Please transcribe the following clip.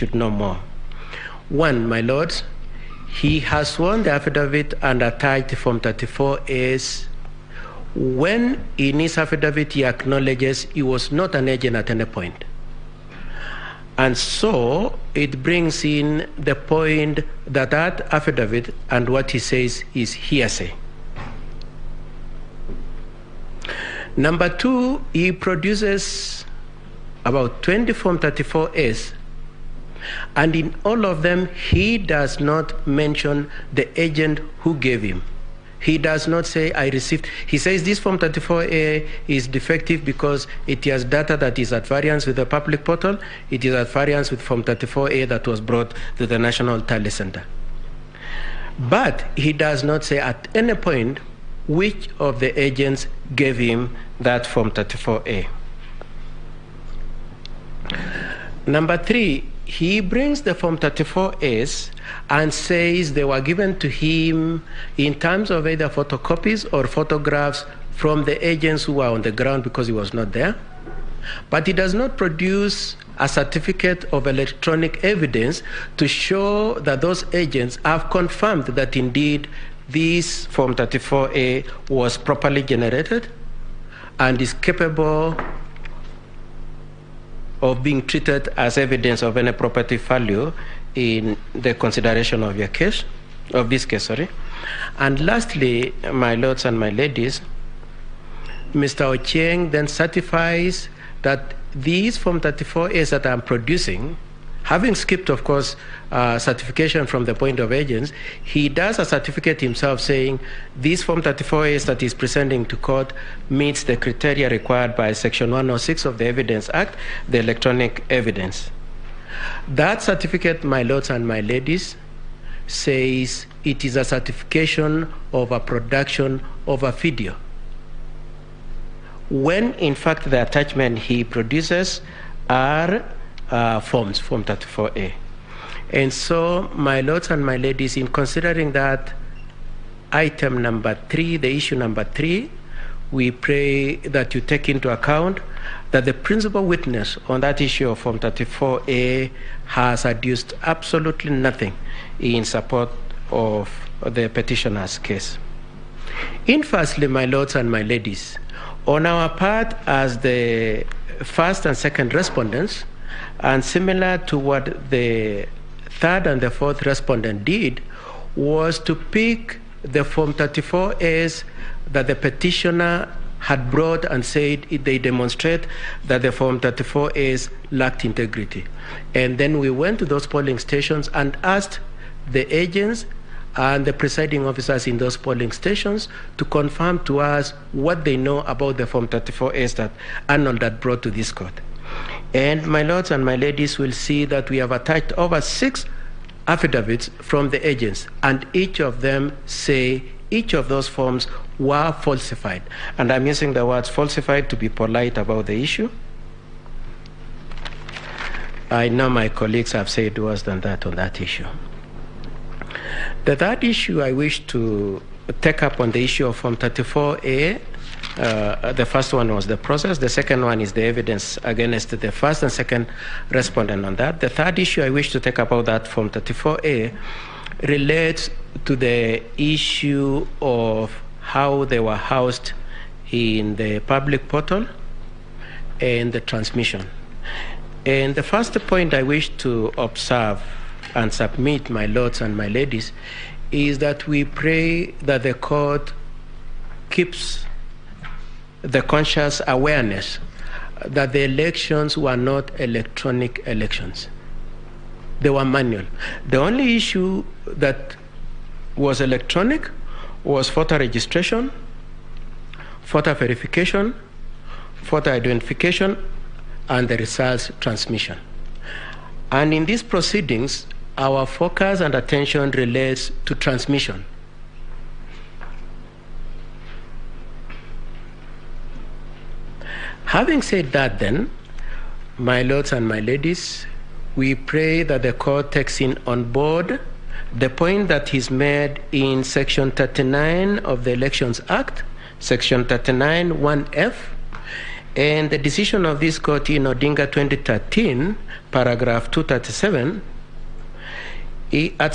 should know more. One, my lords, he has sworn the affidavit and attached Form 34As. When in his affidavit he acknowledges he was not an agent at any point. And so it brings in the point that that affidavit and what he says is hearsay. Number two, he produces about 20 Form 34As, and in all of them, he does not mention the agent who gave him. He does not say, I received. He says this Form 34A is defective because it has data that is at variance with the public portal. It is at variance with Form 34A that was brought to the National Tally Center. But he does not say at any point which of the agents gave him that Form 34A. Number three, he brings the Form 34As and says they were given to him in terms of either photocopies or photographs from the agents who were on the ground because he was not there. But he does not produce a certificate of electronic evidence to show that those agents have confirmed that indeed this Form 34A was properly generated and is capable of being treated as evidence of any property value in the consideration of your case, of this case, sorry. And lastly, my lords and my ladies, Mr. Ochieng then certifies that these Form 34As that I'm producing, having skipped, of course, certification from the point of agents, he does a certificate himself saying this Form 34As that he's presenting to court meets the criteria required by Section 106 of the Evidence Act, the electronic evidence. That certificate, my lords and my ladies, says it is a certification of a production of a video, when in fact the attachment he produces are Form 34A. And so, my lords and my ladies, in considering that item number 3, the issue number 3, we pray that you take into account that the principal witness on that issue of Form 34A has adduced absolutely nothing in support of the petitioner's case. In firstly, my lords and my ladies, on our part as the first and second respondents, and similar to what the third and the fourth respondent did, was to pick the Form 34As that the petitioner had brought and said they demonstrate that the Form 34As lacked integrity. And then we went to those polling stations and asked the agents and the presiding officers in those polling stations to confirm to us what they know about the Form 34As that Arnold had brought to this court. And my lords and my ladies will see that we have attached over 6 affidavits from the agents, and each of them say each of those forms were falsified. And I'm using the words falsified to be polite about the issue. I know my colleagues have said worse than that on that issue. The third issue I wish to take up on the issue of Form 34A, the first one was the process. The second one is the evidence against the first and second respondent on that. The third issue I wish to take up about that Form 34A relates to the issue of how they were housed in the public portal and the transmission. And the first point I wish to observe and submit, my lords and my ladies, is that we pray that the court keeps the conscious awareness that the elections were not electronic elections. They were manual. The only issue that was electronic was voter registration, voter verification, voter identification, and the results transmission. And in these proceedings, our focus and attention relates to transmission. Having said that then, my lords and my ladies, we pray that the court takes in on board the point that is made in Section 39 of the Elections Act, Section 39 1F, And the decision of this court in Odinga 2013, paragraph 237, at